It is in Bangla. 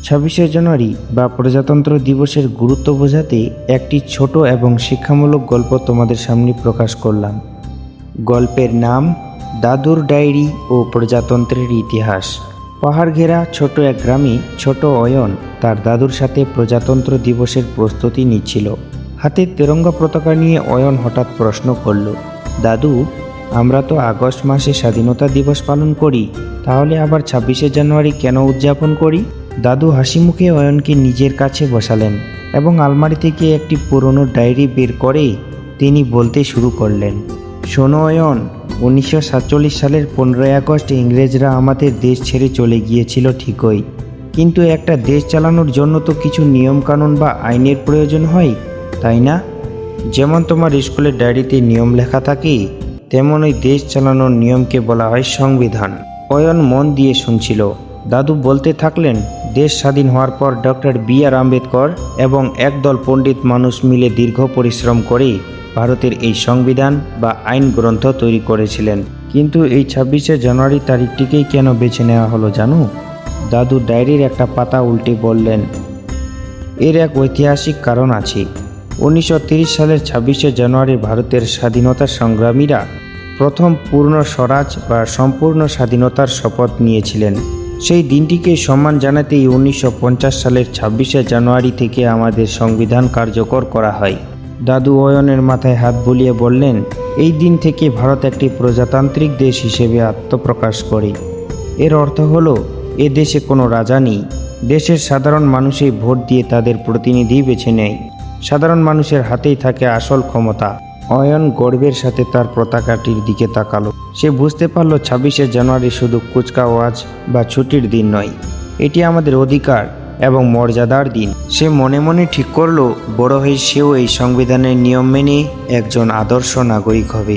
26শে জানুয়ারি বা প্রজাতন্ত্র দিবসের গুরুত্ব বোঝাতে একটি ছোট এবং শিক্ষামূলক গল্প তোমাদের সামনে প্রকাশ করলাম। গল্পের নাম দাদুর ডায়েরি ও প্রজাতন্ত্রের ইতিহাস। পাহাড় ঘেরা ছোট এক গ্রামে ছোট অয়ন তার দাদুর সাথে প্রজাতন্ত্র দিবসের প্রস্তুতি নিচ্ছিল। হাতে তেরঙ্গা পতাকা নিয়ে অয়ন হঠাৎ প্রশ্ন করল, দাদু, আমরা তো আগস্ট মাসে স্বাধীনতা দিবস পালন করি, তাহলে আবার 26শে জানুয়ারি কেন উদযাপন করি? দাদু হাসি মুখে অয়নকে নিজের কাছে বসালেন এবং আলমারি থেকে একটি পুরনো ডায়েরি বের করে তিনি বলতে শুরু করলেন, শোনো অয়ন, 1947 সালের 15ই আগস্ট ইংরেজরা আমাদের দেশ ছেড়ে চলে গিয়েছিল ঠিকই, কিন্তু একটা দেশ চালানোর জন্য তো কিছু নিয়মকানুন বা আইনের প্রয়োজন হয়, তাই না? যেমন তোমার স্কুলের ডায়েরিতে নিয়ম লেখা থাকে, তেমন ওই দেশ চালানোর নিয়মকে বলা হয় সংবিধান। অয়ন মন দিয়ে শুনছিল। দাদু বলতে থাকলেন, দেশ স্বাধীন হওয়ার পর ডক্টর বি.আর. আম্বেদকর এবং একদল পণ্ডিত মানুষ মিলে দীর্ঘ পরিশ্রম করে ভারতের এই সংবিধান বা আইন গ্রন্থ তৈরি করেছিলেন। কিন্তু এই 26শে জানুয়ারি তারিখটিকেই কেন বেছে নেওয়া হলো জানো? দাদু ডায়েরির একটা পাতা উল্টে বললেন, এর এক ঐতিহাসিক কারণ আছে। 1930 সালের 26শে জানুয়ারি ভারতের স্বাধীনতা সংগ্রামীরা প্রথম পূর্ণ স্বরাজ বা সম্পূর্ণ স্বাধীনতার শপথ নিয়েছিলেন। সেই দিনটিকে সম্মান জানাতেই 1950 সালের 26শে জানুয়ারি থেকে আমাদের সংবিধান কার্যকর করা হয়। দাদু অয়নের মাথায় হাত বুলিয়ে বললেন, এই দিন থেকে ভারত একটি প্রজাতান্ত্রিক দেশ হিসেবে আত্মপ্রকাশ করে। এর অর্থ হলো, এ দেশে কোনো রাজা নেই, দেশের সাধারণ মানুষই ভোট দিয়ে তাদের প্রতিনিধি বেছে নেয়। সাধারণ মানুষের হাতেই থাকে আসল ক্ষমতা। অয়ন গর্বের সাথে তার পতাকাটির দিকে তাকালো। সে বুঝতে পারল 26শে জানুয়ারি শুধু কুচকাওয়াজ বা ছুটির দিন নয়, এটি আমাদের অধিকার এবং মর্যাদার দিন। সে মনে মনে ঠিক করল, বড় হয়ে সেও এই সংবিধানের নিয়ম মেনে একজন আদর্শ নাগরিক হবে।